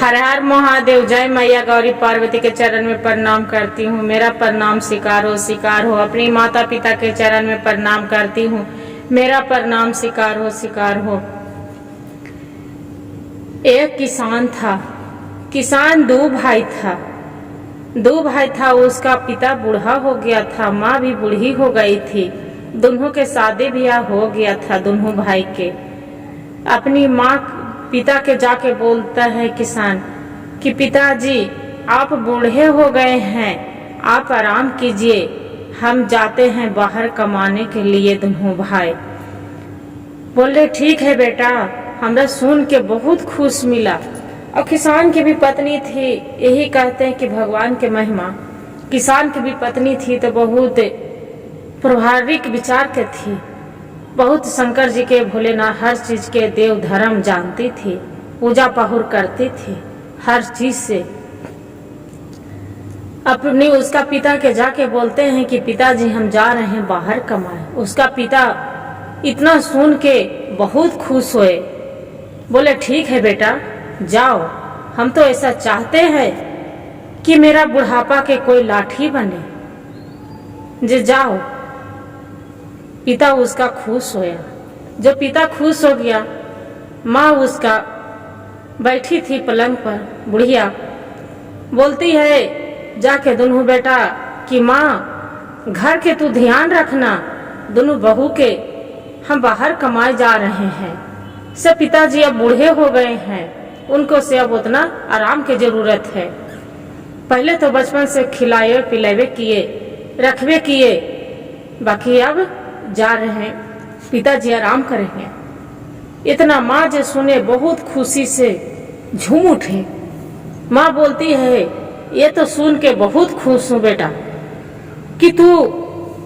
हर हर महादेव। जय मैया गौरी पार्वती के चरण में प्रणाम करती हूँ। मेरा प्रणाम स्वीकार हो। अपनी माता पिता के चरण में प्रणाम करती हूँ। मेरा प्रणाम स्वीकार हो। एक किसान था। किसान दो भाई था। उसका पिता बूढ़ा हो गया था, माँ भी बूढ़ी हो गई थी। दोनों के शादी ब्याह हो गया था दोनों भाई के। अपनी माँ पिता के जाके बोलता है किसान कि पिताजी आप बूढ़े हो गए हैं, आप आराम कीजिए, हम जाते हैं बाहर कमाने के लिए। दोनों भाई बोले ठीक है बेटा। हमरा सुन के बहुत खुश मिला। और किसान की भी पत्नी थी, यही कहते हैं कि भगवान के महिमा। किसान की भी पत्नी थी तो बहुत प्रभाविक विचार के थी, बहुत शंकर जी के भोलेनाथ हर चीज के देव धर्म जानती थी, पूजा पहुर करती थी हर चीज से। अपनी उसका पिता के जाके बोलते हैं कि पिताजी हम जा रहे हैं बाहर कमाए। उसका पिता इतना सुन के बहुत खुश हुए, बोले ठीक है बेटा जाओ, हम तो ऐसा चाहते हैं कि मेरा बुढ़ापा के कोई लाठी बने। जे जाओ। पिता उसका खुश होया। जब पिता खुश हो गया, माँ उसका बैठी थी पलंग पर, बुढ़िया बोलती है जाके दोनों बेटा कि माँ घर के तू ध्यान रखना, दोनों बहू के हम बाहर कमाए जा रहे हैं। सब पिताजी अब बूढ़े हो गए हैं, उनको से अब उतना आराम की जरूरत है। पहले तो बचपन से खिलाए पिलावे किए, रखवे किए, बाकी अब जा रहे हैं, पिताजी आराम करेंगे। इतना माँ जो सुने बहुत खुशी से झूम उठे। माँ बोलती है ये तो सुन के बहुत खुश हूँ बेटा कि तू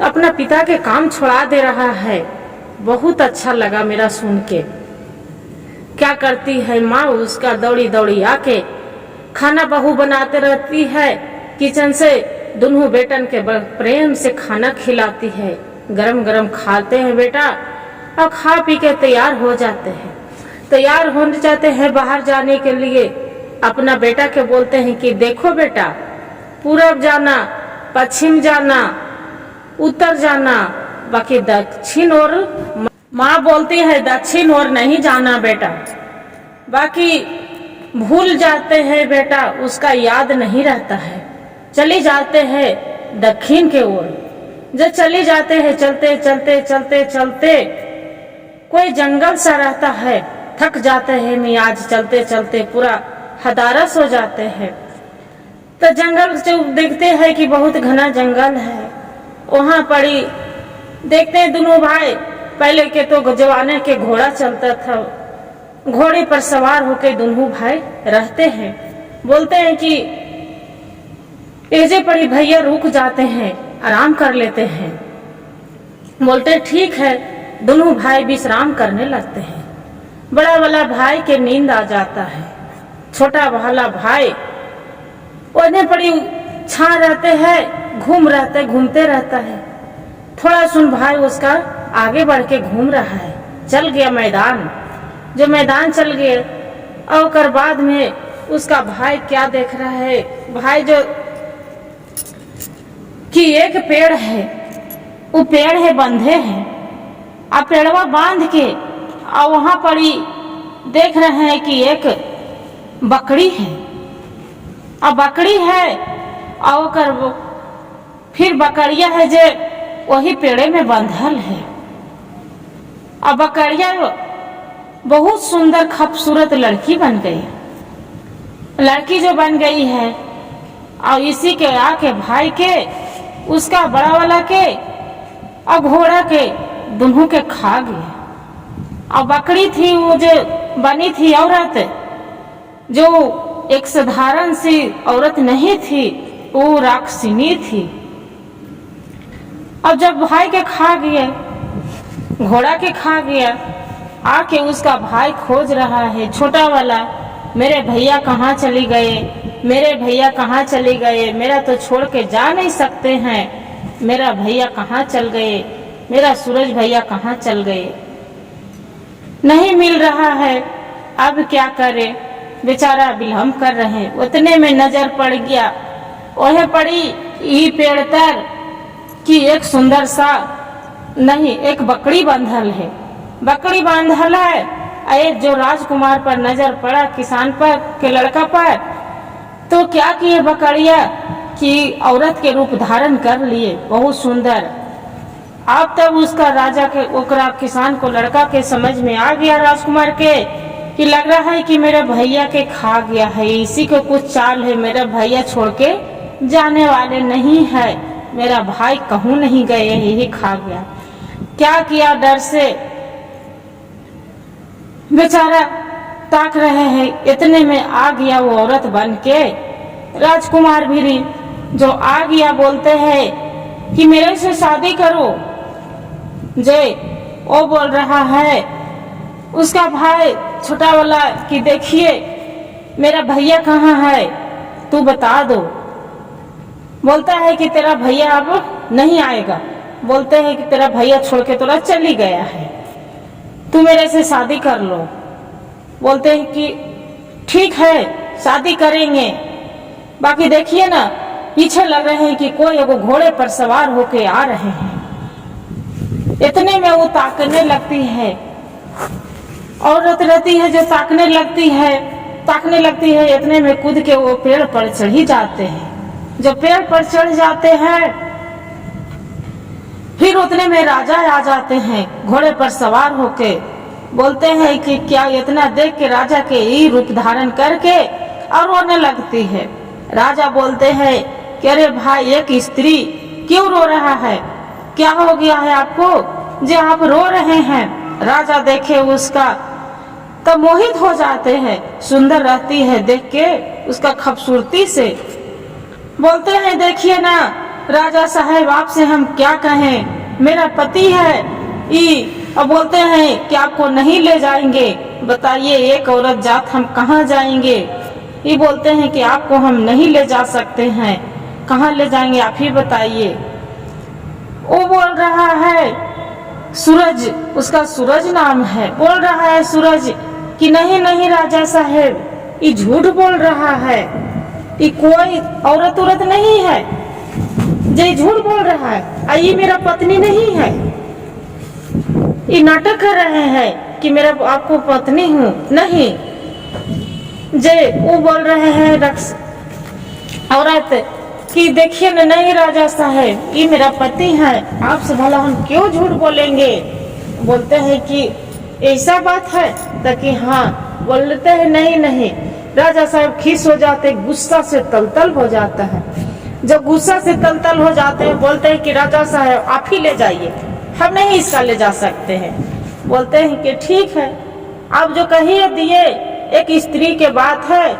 अपना पिता के काम छोड़ा दे रहा है, बहुत अच्छा लगा मेरा सुन के। क्या करती है माँ उसका दौड़ी दौड़ी आके खाना बहू बनाते रहती है, किचन से दोनों बेटन के प्रेम से खाना खिलाती है। गरम गरम खाते हैं बेटा और खा पी के तैयार हो जाते हैं बाहर जाने के लिए। अपना बेटा के बोलते हैं कि देखो बेटा पूरब जाना, पश्चिम जाना, उत्तर जाना, बाकी दक्षिण और। माँ बोलती है दक्षिण और नहीं जाना बेटा, बाकी भूल जाते हैं बेटा, उसका याद नहीं रहता है। चले जाते हैं दक्षिण के ओर। जब चले जाते हैं चलते कोई जंगल सा रहता है, थक जाते हैं मियाज चलते पूरा हदारस हो जाते हैं। तो जंगल जो देखते हैं कि बहुत घना जंगल है, वहां पड़ी देखते हैं दोनों भाई। पहले के तो जवाने के घोड़ा चलता था, घोड़े पर सवार होकर दोनों भाई रहते हैं। बोलते हैं कि एजे पड़ी भैया रुक जाते हैं, आराम कर लेते हैं। बोलते ठीक है, दोनों भाई विश्राम करने लगते हैं। बड़ा वाला भाई के नींद आ जाता है, छोटा वाला भाई ओने पड़ी छा रहते हैं, घूमते रहता है। थोड़ा सुन भाई उसका आगे बढ़ के घूम रहा है, चल गया मैदान। जो मैदान चल गए और बाद में उसका भाई क्या देख रहा है, भाई जो कि एक पेड़ है, वो पेड़ है बंधे हैं, अब पेड़वा बांध के और वहां पड़ी देख रहे हैं कि एक बकरी है, और बकरी है और फिर बकरिया है जो वही पेड़े में बंधल है। और बकरिया बहुत सुंदर खूबसूरत लड़की बन गई। लड़की जो बन गई है और इसी के आके भाई के, उसका बड़ा वाला के और घोड़ा के दोनों के खा गया। और बकरी थी वो जो बनी थी औरत, जो एक साधारण सी औरत नहीं थी, वो राक्षसिनी थी। अब जब भाई के खा गए, घोड़ा के खा गया, आके उसका भाई खोज रहा है छोटा वाला, मेरे भैया कहाँ चली गए, मेरा तो छोड़ के जा नहीं सकते हैं, मेरा भैया कहाँ चल गए, मेरा सूरज भैया कहाँ चल गए, नहीं मिल रहा है, अब क्या करे। बेचारा बिलहम कर रहे। उतने में नजर पड़ गया, वह पड़ी ई पेड़ तर कि एक सुंदर सा नहीं, एक बकरी बांधल है, बकरी बांधल है। एक जो राजकुमार पर नजर पड़ा, किसान पर के लड़का पर, तो क्या किए बकरिया कि औरत के रूप धारण कर लिए, बहुत सुंदर। अब तब उसका राजा के ओकरा किसान को लड़का के समझ में आ गया राजकुमार के कि लग रहा है कि मेरा भैया के खा गया है, इसी को कुछ चाल है, मेरा भैया छोड़ के जाने वाले नहीं है, मेरा भाई कहूँ नहीं गए, यही खा गया। क्या किया, डर से बेचारा ताक रहे हैं। इतने में आ गया वो औरत बन के, राजकुमार भी जो आ गया, बोलते हैं कि मेरे से शादी करो। जय वो बोल रहा है उसका भाई छोटा वाला कि देखिए मेरा भैया कहाँ है, तू बता दो। बोलता है कि तेरा भैया अब नहीं आएगा, बोलते हैं कि तेरा भैया छोड़ के तोरा चली गया है, तू मेरे से शादी कर लो। बोलते हैं कि ठीक है शादी करेंगे। बाकी देखिए ना, पीछे लग रहे हैं कि कोई एगो घोड़े पर सवार होके आ रहे हैं। इतने में वो ताकने लगती है, औरत रहती है जो ताकने लगती है। इतने में कूद के वो पेड़ पर चढ़ी जाते हैं। जब पेड़ पर चढ़ जाते हैं, फिर उतने में राजा आ जाते हैं घोड़े पर सवार होके। बोलते हैं कि क्या, इतना देख के राजा के ही रूप धारण करके और रोने लगती है। राजा बोलते हैं कि अरे भाई, एक स्त्री क्यों रो रहा है, क्या हो गया है आपको जो आप रो रहे हैं। राजा देखे उसका तो मोहित हो जाते हैं, सुंदर रहती है देख के उसका खूबसूरती से। बोलते हैं देखिए ना राजा साहब, आपसे हम क्या कहें, मेरा पति है ई। अब बोलते हैं कि आपको नहीं ले जाएंगे, बताइए एक औरत जात हम कहाँ जाएंगे। ये बोलते हैं कि आपको हम नहीं ले जा सकते हैं, कहाँ ले जाएंगे आप ही बताइए। वो बोल रहा है सूरज, उसका सूरज नाम है, बोल रहा है सूरज कि नहीं नहीं राजा साहब, ये झूठ बोल रहा है, ये कोई औरत नहीं है, ये झूठ बोल रहा है, ये मेरा पत्नी नहीं है। ये नाटक कर रहे हैं कि मेरा आपको पत्नी हूँ, नहीं। जे वो बोल रहे हैं रक्स औरत कि देखिए न, नहीं राजा साहब, ये मेरा पति है, आपसे भला हम क्यों झूठ बोलेंगे। बोलते हैं कि ऐसा बात है, ताकि हाँ। बोलते हैं नहीं नहीं। राजा साहब खीस हो जाते, गुस्सा से तलतल हो जाता है। जब गुस्सा से तलतल हो जाते हैं, बोलते हैं कि राजा साहब आप ही ले जाइए, हम नहीं इसका ले जा सकते हैं। बोलते हैं कि ठीक है, आप जो कहिए दिए, एक स्त्री के बात है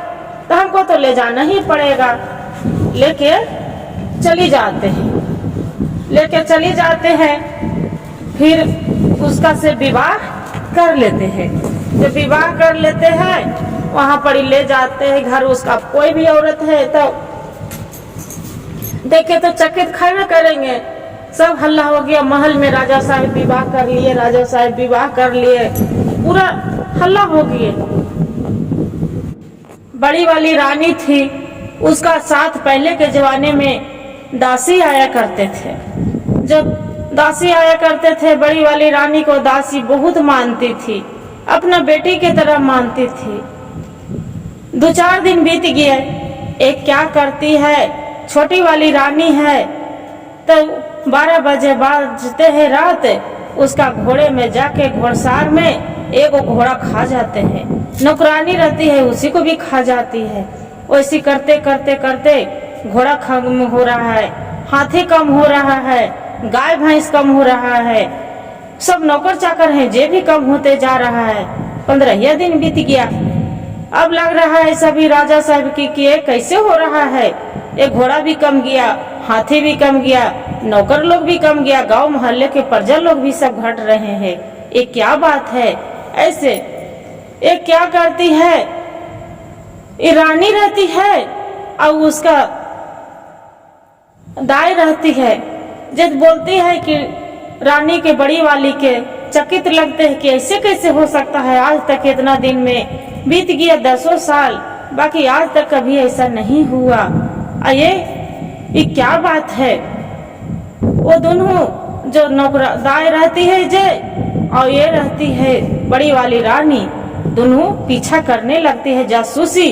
तो हमको तो ले जाना ही पड़ेगा। लेके चली जाते हैं, फिर उसका से विवाह कर लेते हैं। जब विवाह कर लेते हैं, वहां पर ही ले जाते हैं घर। उसका कोई भी औरत है तो देखे तो चकित खाना करेंगे, सब हल्ला हो गया महल में, राजा साहब विवाह कर लिए, राजा साहब विवाह कर लिए, पूरा हल्ला हो गया। बड़ी वाली रानी थी, उसका साथ पहले के जमाने में दासी आया करते थे। जब दासी आया करते थे, बड़ी वाली रानी को दासी बहुत मानती थी, अपना बेटी की तरह मानती थी। 2-4 दिन बीत गए, एक क्या करती है, छोटी वाली रानी है तो 12 बजे बजते हैं रात, उसका घोड़े में जाके घोड़सार में एक घोड़ा खा जाते हैं। नौकरानी रहती है, उसी को भी खा जाती है। वैसे करते करते करते घोड़ा कम हो रहा है, हाथी कम हो रहा है, गाय भैंस कम हो रहा है, सब नौकर चाकर हैं जे भी कम होते जा रहा है। 15 दिन बीत गया। अब लग रहा है सभी राजा साहब की कि ये कैसे हो रहा है, एक घोड़ा भी कम गया, हाथी भी कम गया, नौकर लोग भी कम गया, गांव मोहल्ले के प्रजा लोग भी सब घट रहे हैं, ये क्या बात है। ऐसे एक क्या करती है, ये रानी रहती है और उसका दाई रहती है। जब बोलती है कि रानी के बड़ी वाली के चकित लगते हैं कि ऐसे कैसे हो सकता है, आज तक इतना दिन में बीत गया 10 साल, बाकी आज तक कभी ऐसा नहीं हुआ। ये क्या बात है? वो दोनों जो नौकरदाय रहती है जे और ये रहती है बड़ी वाली रानी, दोनों पीछा करने लगती है, जासूसी।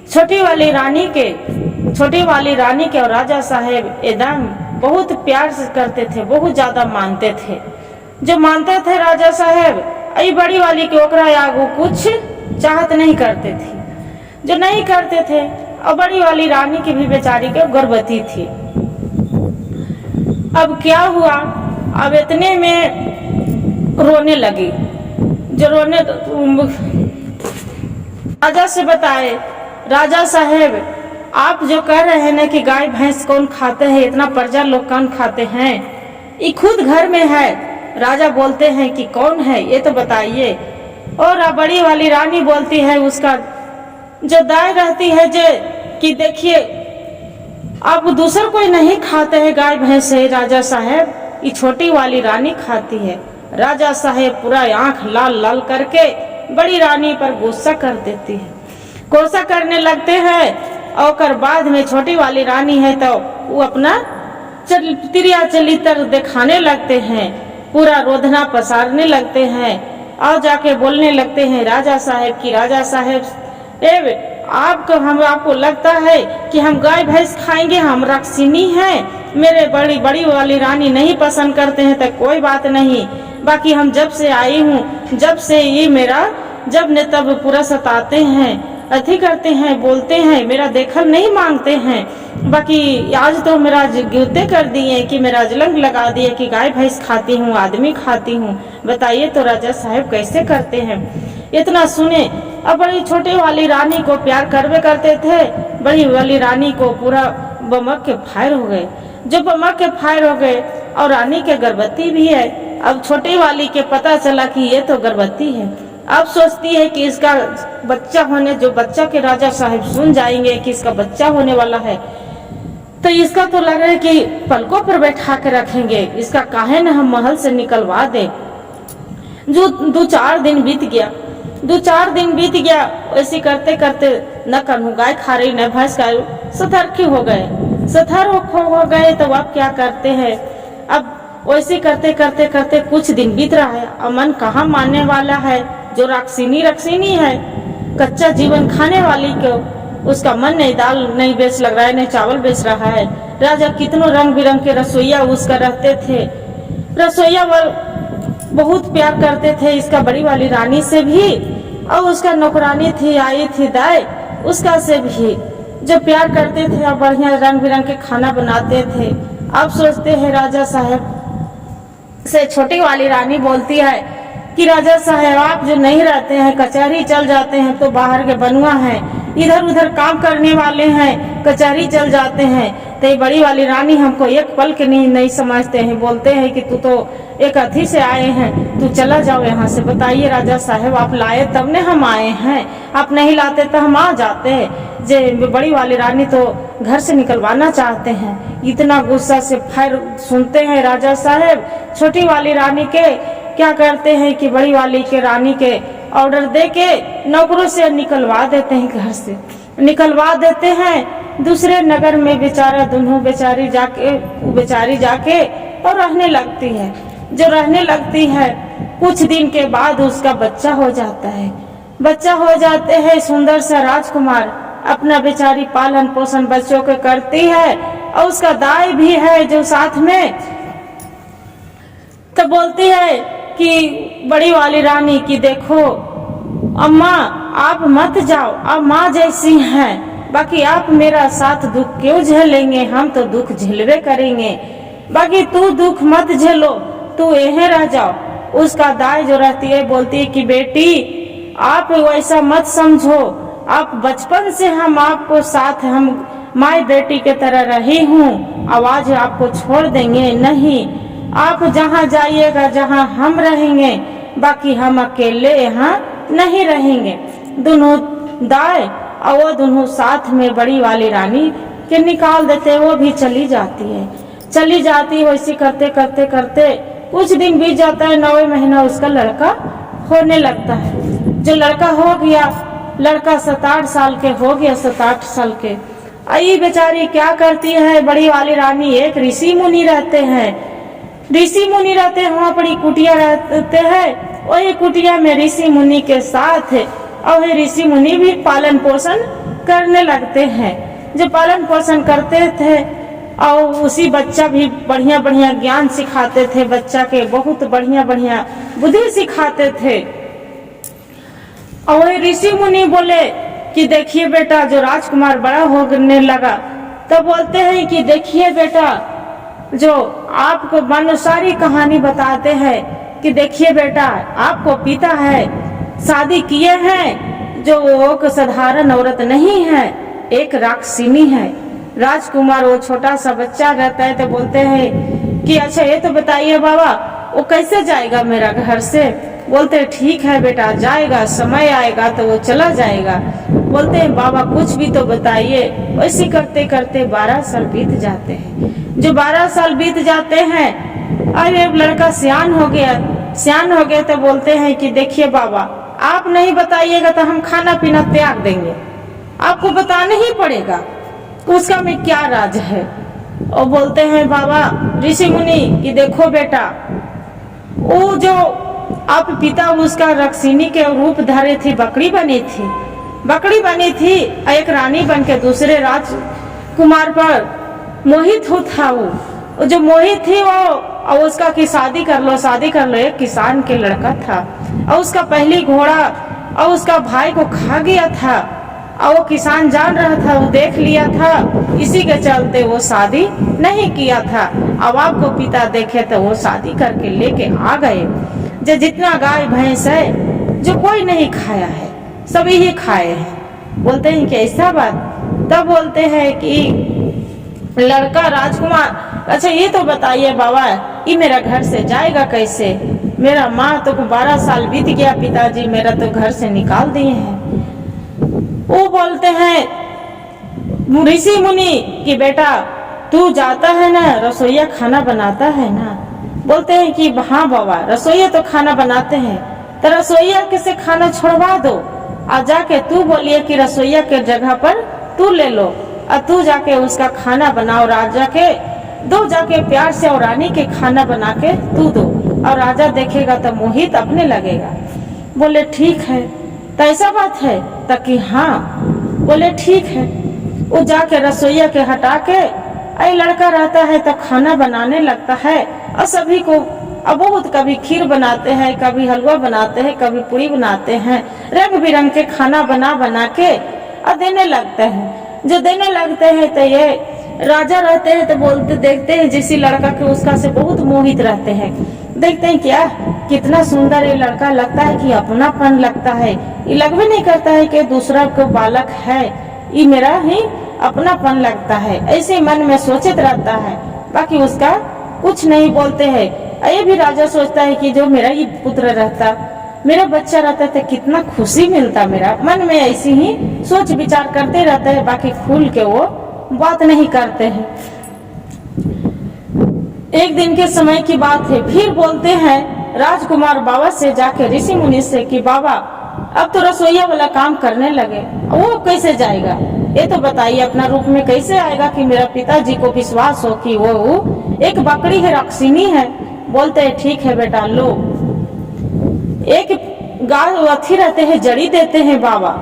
छोटी वाली रानी के और राजा साहेब एकदम बहुत प्यार से करते थे, बहुत ज्यादा मानते थे। जो मानते थे राजा साहेब, आई बड़ी वाली के ओकरा आगू कुछ चाहत नहीं करते थे, जो नहीं करते थे। और बड़ी वाली रानी की भी बेचारी के गर्भवती थी। अब क्या हुआ, अब इतने में रोने लगी। जो रोने राजा से बताए, राजा साहेब आप जो कह रहे हैं ना कि गाय भैंस कौन खाते हैं, इतना प्रजा लोग कौन खाते हैं, ये खुद घर में है। राजा बोलते हैं कि कौन है ये तो बताइए। और बड़ी वाली रानी बोलती है, उसका जो दाई रहती है जे कि देखिए आप दूसरा कोई नहीं खाते हैं गाय भैंस है राजा साहेब, ये छोटी वाली रानी खाती है। राजा साहेब पूरा आंख लाल लाल करके बड़ी रानी पर गुस्सा कर देती है, गुस्सा करने लगते हैं। और बाद में छोटी वाली रानी है तो वो अपना तिरिया चलित्र दिखाने लगते हैं, पूरा रोधना पसारने लगते हैं और जाके बोलने लगते हैं राजा साहेब की, राजा साहेब आपको लगता है कि हम गाय भैंस खाएंगे, हम राक्षिनी हैं, मेरे बड़ी वाली रानी नहीं पसंद करते हैं तो कोई बात नहीं, बाकी हम जब से आई हूँ, जब से ये मेरा जब ने तब पूरा सताते हैं, अति करते हैं, बोलते हैं, मेरा देखल नहीं मांगते हैं। बाकी आज तो मेरा गिरते कर दिए कि मेरा जलंग लगा दिए कि गाय भैंस खाती हूँ, आदमी खाती हूँ। बताइए तो राजा साहब कैसे करते हैं। इतना सुने, अब बड़ी छोटी वाली रानी को प्यार करवे करते थे, बड़ी वाली रानी को पूरा बमक के फायर हो गए। जो बमक के फायर हो गए और रानी के गर्भवती भी है। अब छोटी वाली के पता चला कि ये तो गर्भवती है। अब सोचती है कि इसका बच्चा होने, जो बच्चा के राजा साहब सुन जाएंगे कि इसका बच्चा होने वाला है तो इसका तो लग रहा है कि पलकों पर बैठा के रखेंगे, इसका काहे न हम महल से निकलवा दे। जो 2-4 दिन बीत गया, ऐसे करते करते न कन्हू गाय खा रही न भैंस खा रही, सतर्क हो गए। तो अब क्या करते हैं, अब वैसे करते करते कुछ दिन बीत रहा है। अमन कहाँ मानने वाला है, जो राक्षिनी है, कच्चा जीवन खाने वाली को उसका मन नहीं, दाल नहीं बेच लग रहा है, नहीं चावल बेच रहा है। राजा कितनों रंग बिरंग के रसोईया उसका रहते थे, रसोईया बहुत प्यार करते थे इसका बड़ी वाली रानी से भी, और उसका नौकरानी थी आई थी दाई, उसका से भी जो प्यार करते थे और बढ़िया रंग बिरंग के खाना बनाते थे। अब सोचते हैं राजा साहब से छोटी वाली रानी बोलती है कि राजा साहब आप जो नहीं रहते हैं, कचहरी चल जाते हैं, तो बाहर के बनुआ हैं, इधर उधर काम करने वाले हैं, कचहरी चल जाते हैं, तो बड़ी वाली रानी हमको एक पल के नहीं समझते हैं, बोलते हैं कि तू तो एक अथी से आए हैं, तू चला जाओ यहाँ से। बताइए राजा साहब आप लाए तब ने हम आए हैं, आप नहीं लाते तो हम आ जाते हैं। जे बड़ी वाली रानी तो घर से निकलवाना चाहते हैं। इतना गुस्सा से फिर सुनते हैं राजा साहब छोटी वाली रानी के क्या करते हैं कि बड़ी वाली के रानी के ऑर्डर दे के नौकरों से निकलवा देते हैं, घर से निकलवा देते हैं दूसरे नगर में। बेचारा दोनों बेचारी जाके और रहने लगती है। जो रहने लगती है कुछ दिन के बाद उसका बच्चा हो जाता है। बच्चा हो जाते हैं सुंदर सा राजकुमार, अपना बेचारी पालन पोषण बच्चों के करती है और उसका दाई भी है जो साथ में। तो बोलती है कि बड़ी वाली रानी की देखो अम्मा आप मत जाओ, आप माँ जैसी हैं, बाकी आप मेरा साथ दुख क्यों झेलेंगे, हम तो दुख झेलवे करेंगे, बाकी तू दुख मत झेलो, तू यहीं रह जाओ। उसका दाई जो रहती है बोलती है कि बेटी आप वैसा मत समझो, आप बचपन से हम आपको साथ हम माई बेटी के तरह रही हूँ, आवाज आपको छोड़ देंगे नहीं, आप जहाँ जाइएगा जहाँ हम रहेंगे, बाकी हम अकेले यहाँ नहीं रहेंगे। दोनों दाई और वो दोनों साथ में बड़ी वाली रानी के निकाल देते, वो भी चली जाती है। वैसे करते करते कुछ दिन बीत जाता है, 9वें महीना उसका लड़का होने लगता है। जो लड़का हो गया, लड़का 7-8 साल के हो गया, 7-8 साल के। आई बेचारी क्या करती है, बड़ी वाली रानी, एक ऋषि मुनि रहते हैं, ऋषि मुनि रहते हैं, वहाँ बड़ी कुटिया रहते हैं। वही कुटिया में ऋषि मुनि के साथ और ऋषि मुनि भी पालन पोषण करने लगते हैं। जो पालन पोषण करते थे और उसी बच्चा भी बढ़िया बढ़िया ज्ञान सिखाते थे, बच्चा के बहुत बढ़िया बढ़िया बुद्धि सिखाते थे। और ऋषि मुनि बोले कि देखिए बेटा, जो राजकुमार बड़ा होने लगा तो बोलते हैं कि देखिए बेटा, जो आपको मानो सारी कहानी बताते हैं कि देखिए बेटा, आपको पिता है, शादी किए हैं, जो एक साधारण औरत नहीं है, एक राक्षसिनी है। राजकुमार वो छोटा सा बच्चा रहता है तो बोलते हैं कि अच्छा ये तो बताइए बाबा, वो कैसे जाएगा मेरा घर से? बोलते हैं ठीक है बेटा, जाएगा, समय आएगा तो वो चला जाएगा। बोलते हैं बाबा कुछ भी तो बताइए। वैसे करते करते 12 साल बीत जाते हैं। जो 12 साल बीत जाते हैं, अरे लड़का सियान हो गया, सियान हो गया तो बोलते हैं कि देखिए बाबा, आप नहीं बताइएगा तो हम खाना पीना त्याग देंगे, आपको बताना ही पड़ेगा उसका में क्या राज है। और बोलते हैं बाबा ऋषि मुनि कि देखो बेटा, वो जो आप पिता उसका राक्षसिनी के रूप धारे थी, बकरी बनी थी, बकरी बनी थी, एक रानी बन के दूसरे राजकुमार पर मोहित हो था। वो जो मोहित थी वो, और उसका कि शादी कर लो, शादी कर लो। एक किसान के लड़का था और उसका पहली घोड़ा और उसका भाई को खा गया था और वो किसान जान रहा था, वो देख लिया था, इसी के चलते वो शादी नहीं किया था। अब आपको पिता देखे तो वो शादी करके लेके आ गए। जो जितना गाय भैंस है जो कोई नहीं खाया है, सभी ही खाए हैं। बोलते हैं कि ऐसा बात? तब बोलते हैं कि लड़का राजकुमार, अच्छा ये तो बताइए बाबा, ये मेरा घर से जाएगा कैसे? मेरा माँ तो 12 साल बीत गया, पिताजी मेरा तो घर से निकाल दिए हैं। वो बोलते हैं ऋषि मुनि कि बेटा तू जाता है ना, रसोईया खाना बनाता है ना? बोलते हैं कि हाँ बाबा, रसोईया तो खाना बनाते हैं, तो रसोईया के से खाना छोड़वा दो, आ जाके तू बोलिए कि रसोईया के जगह पर तू ले लो और तू जाके उसका खाना बनाओ, राजा के दो जाके प्यार से, और रानी के खाना बना के तू दो, और राजा देखेगा तो मोहित अपने लगेगा। बोले ठीक है, तो ऐसा बात है? ताकि हाँ। बोले ठीक है। वो जाके रसोईया के हटा के, ऐ लड़का रहता है तो खाना बनाने लगता है और सभी को अब बहुत, कभी खीर बनाते हैं, कभी हलवा बनाते हैं, कभी पूरी बनाते हैं, रंग बिरंग के खाना बना बना के और देने लगते हैं। जो देने लगते हैं तो ये राजा रहते हैं तो बोलते, देखते हैं जिसी लड़का के उसका से बहुत मोहित रहते हैं, देखते हैं क्या कितना सुंदर ये लड़का लगता है कि अपनापन लगता है, ये लग भी नहीं करता है कि दूसरा को बालक है, ये मेरा ही अपनापन लगता है, ऐसे मन में सोचते रहता है। बाकी उसका कुछ नहीं बोलते हैं। ये भी राजा सोचता है कि जो मेरा ये पुत्र रहता, मेरा बच्चा रहता तो कितना खुशी मिलता, मेरा मन में ऐसी ही सोच विचार करते रहते हैं, बाकी खुल के वो बात नहीं करते हैं। एक दिन के समय की बात है, फिर बोलते हैं राजकुमार बाबा से जाके ऋषि मुनि से कि बाबा अब तो रसोईया वाला काम करने लगे, वो कैसे जाएगा? ये तो बताइए अपना रूप में कैसे आएगा कि मेरा पिताजी को विश्वास हो कि वो एक बकरी है, राक्षसिनी है। बोलते हैं ठीक है बेटा, लो एक गाय अथी रहते हैं, जड़ी देते हैं बाबा,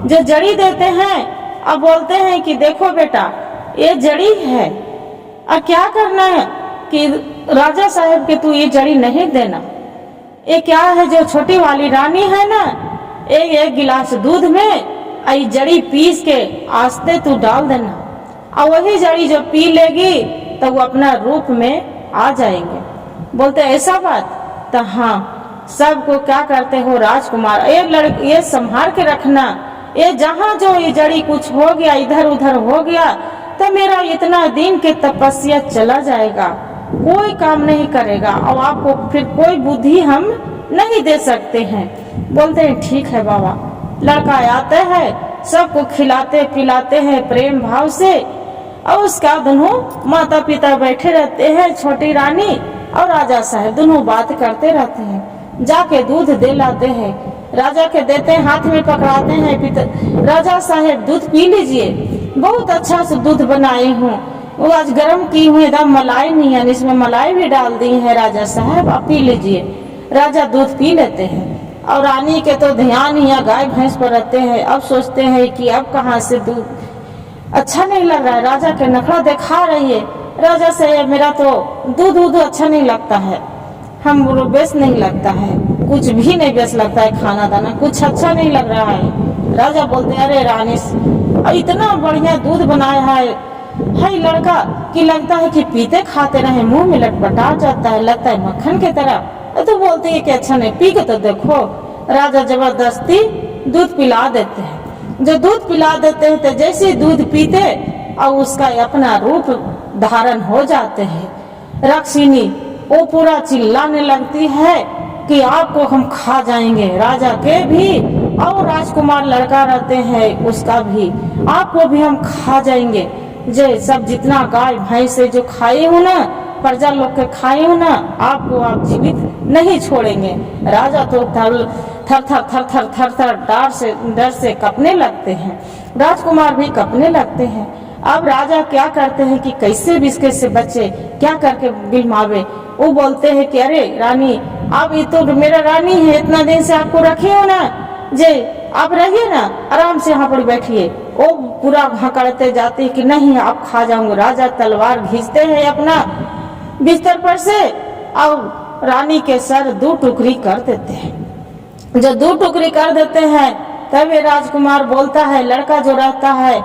जो जड़ी देते हैं। अब बोलते हैं कि देखो बेटा ये जड़ी है, और क्या करना है कि राजा साहब के तू ये जड़ी नहीं देना। ये क्या है, जो छोटी वाली रानी है ना, एक गिलास दूध में आई जड़ी पीस के आस्ते तू डाल देना, और वही जड़ी जो पी लेगी तो वो अपना रूप में आ जाएंगे। बोलते ऐसा बात? तो हाँ, सबको क्या करते हो राजकुमार, ये संभाल के रखना, ये जहाँ जो ये जड़ी कुछ हो गया, इधर उधर हो गया तो मेरा इतना दिन के तपस्या चला जाएगा, कोई काम नहीं करेगा, और आपको फिर कोई बुद्धि हम नहीं दे सकते हैं। बोलते हैं ठीक है बाबा। लड़का आता है, सबको खिलाते पिलाते हैं प्रेम भाव से, और उसका दोनों माता पिता बैठे रहते हैं, छोटी रानी और राजा साहब दोनों बात करते रहते हैं। जाके दूध दे लाते हैं, राजा के देते हैं, हाथ में पकड़ाते हैं, राजा साहेब दूध पी लीजिए, बहुत अच्छा से दूध बनाई हूँ, वो आज गर्म की हुई, एकदम मलाई नहीं है, इसमें मलाई भी डाल दी है, राजा साहब आप पी लीजिए। राजा दूध पी लेते हैं और रानी के तो ध्यान ही गाय भैंस पर रहते हैं। अब सोचते हैं कि अब कहाँ से दूध, अच्छा नहीं लग रहा है, राजा के नखरा दिखा रही है। राजा से मेरा तो दूध अच्छा नहीं लगता है, हम बेस नहीं लगता है, कुछ भी नहीं बेस लगता है, खाना दाना कुछ अच्छा नहीं लग रहा है। राजा बोलते हैं अरे रानी इतना बढ़िया दूध बनाया है लड़का कि लगता है कि पीते खाते रहे, मुंह में लटपटा जाता है, लगता है मक्खन की तरह। तो बोलते हैं कि अच्छा नहीं, पी के तो देखो। राजा जबरदस्ती दूध पिला देते हैं। जो दूध पिला देते हैं तो जैसे दूध पीते और उसका अपना रूप धारण हो जाते हैं। रक्षिणी वो पूरा चिल्लाने लगती है कि आपको हम खा जाएंगे, राजा के भी और राजकुमार लड़का रहते हैं उसका भी, आपको भी हम खा जाएंगे। जो सब जितना गाय भैंस से जो खाए हो ना, प्रजा लोग के खाए हो ना, आपको आप जीवित नहीं छोड़ेंगे। राजा तो थर थर डर से कपने लगते हैं, राजकुमार भी कपने लगते हैं। अब राजा क्या करते हैं कि कैसे भी इसके से बचे, क्या करके बिलमावे। वो बोलते हैं कि अरे रानी आप ये तो मेरा रानी है, इतना दिन से आपको रखे हो ना, जे आप रहिए ना, आराम से यहाँ पर बैठिए। वो पूरा हकड़ते जाते कि नहीं आप खा जाऊंगे। राजा तलवार खींचते हैं अपना बिस्तर पर से और रानी के सर 2 टुकड़ी कर देते हैं। जब 2 टुकड़ी कर देते हैं तब ये राजकुमार बोलता है, लड़का जो रहता है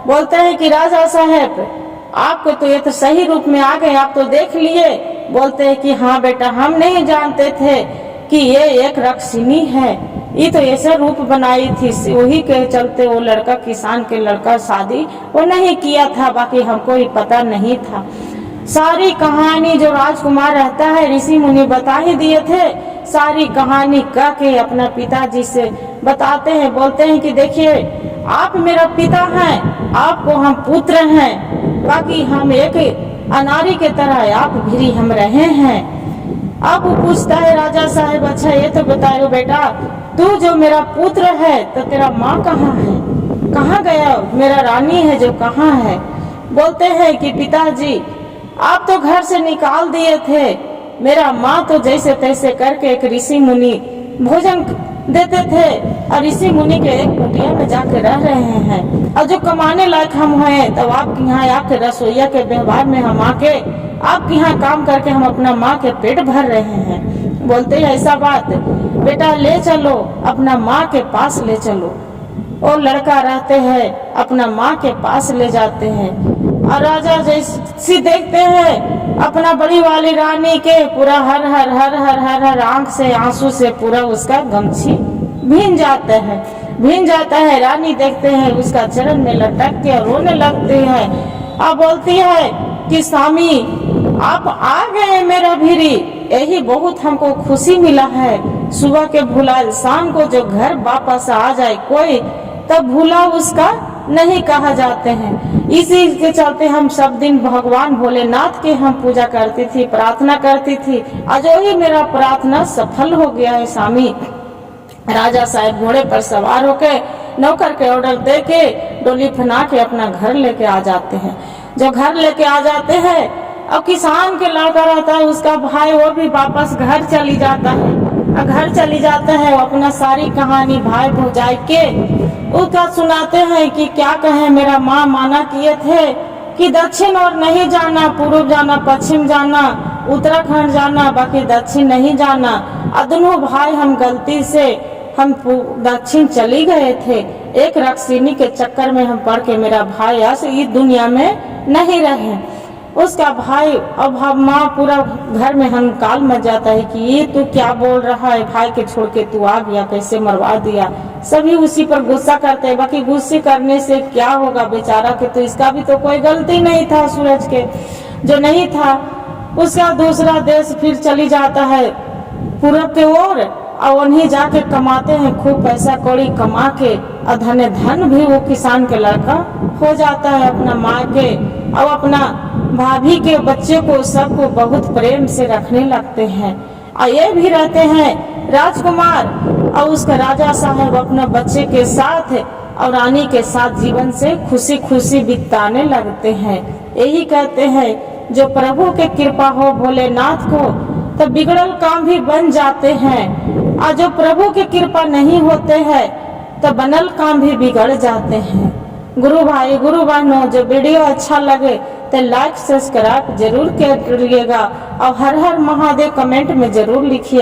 बोलते हैं कि राजा साहब आपको तो ये तो सही रूप में आ गए, आप तो देख लिए। बोलते हैं कि हाँ बेटा, हम नहीं जानते थे कि ये एक रक्षिणी है, ये तो ऐसा रूप बनाई थी, वही के चलते वो लड़का किसान के लड़का शादी वो नहीं किया था, बाकी हमको ही पता नहीं था। सारी कहानी जो राजकुमार रहता है ऋषि मुनि बता ही दिए थे, सारी कहानी कह के अपना पिताजी से बताते हैं। बोलते हैं कि देखिए आप मेरा पिता हैं, आपको हम पुत्र हैं, बाकी हम एक अनारी के तरह आप भी हम रहे हैं। अब वो पूछता है राजा साहब अच्छा ये तो बताओ बेटा, तू जो मेरा पुत्र है तो तेरा माँ कहाँ है, कहाँ गया मेरा रानी है जो कहाँ है। बोलते हैं कि पिताजी आप तो घर से निकाल दिए थे, मेरा माँ तो जैसे तैसे करके एक ऋषि मुनि भोजन देते थे और ऋषि मुनि के एक कुटिया में जाके रह रहे हैं। और जो कमाने लायक हम हैं तब आपके यहाँ आके रसोईया के व्यवहार में हम आके आपके यहाँ काम करके हम अपना माँ के पेट भर रहे हैं। बोलते हैं ऐसा बात बेटा, ले चलो अपना माँ के पास ले चलो। और लड़का रहते हैं अपना माँ के पास ले जाते हैं और राजा जैसी देखते हैं अपना बड़ी वाली रानी के पूरा हर हर हर हर हर हर आंख से आंसू से पूरा उसका गमछी भींग जाता है। रानी देखते हैं उसका चरण में लटक के रोने लगती है। अब बोलती है कि स्वामी आप आ गए मेरा भीरी, यही बहुत हमको खुशी मिला है। सुबह के भूला शाम को जो घर वापस आ जाए कोई, तब भूला उसका नहीं कहा जाते हैं। इसी के चलते हम सब दिन भगवान भोलेनाथ के हम पूजा करती थी, प्रार्थना करती थी। आज ही मेरा प्रार्थना सफल हो गया है स्वामी। राजा साहब घोड़े पर सवार होके नौकर के ऑर्डर दे के डोली फना के अपना घर लेके आ जाते हैं। जो घर लेके आ जाते हैं अब किसान के लड़का रहता है उसका भाई, वो भी वापस घर चली जाता है। घर चली जाता है, वो अपना सारी कहानी भाई भौजाई के उसका सुनाते हैं कि क्या कहें, मेरा माँ माना किए थे कि दक्षिण और नहीं जाना, पूर्व जाना, पश्चिम जाना, उत्तराखंड जाना, बाकी दक्षिण नहीं जाना। और दोनों भाई हम गलती से हम दक्षिण चली गए थे, एक रक्षिणी के चक्कर में हम पड़ के मेरा भाई आज इस दुनिया में नहीं रहे। उसका भाई अब माँ पूरा घर में हंकाल मच जाता है कि ये तू क्या बोल रहा है, भाई के छोड़ के तू आ गया, कैसे मरवा दिया। सभी उसी पर गुस्सा करते हैं, बाकी गुस्से करने से क्या होगा, बेचारा के तो इसका भी तो कोई गलती नहीं था, सूरज के जो नहीं था। उसका दूसरा देश फिर चली जाता है पूरब के ओर और उन्हीं जाके कमाते हैं, खूब पैसा कौड़ी कमा के और धन भी वो किसान के लड़का हो जाता है। अपना माँ के और अपना भाभी के बच्चे को सबको बहुत प्रेम से रखने लगते हैं। और ये भी रहते हैं राजकुमार और उसका राजा साहब अपना बच्चे के साथ और रानी के साथ जीवन से खुशी खुशी बिताने लगते हैं। यही कहते हैं जो प्रभु के कृपा हो भोलेनाथ को तो बिगड़ल काम भी बन जाते हैं, और जो प्रभु की कृपा नहीं होते हैं तो बनल काम भी बिगड़ जाते हैं। गुरु भाई गुरु बहनों, जो वीडियो अच्छा लगे तो लाइक सब्सक्राइब जरूर करिएगा और हर हर महादेव कमेंट में जरूर लिखिए।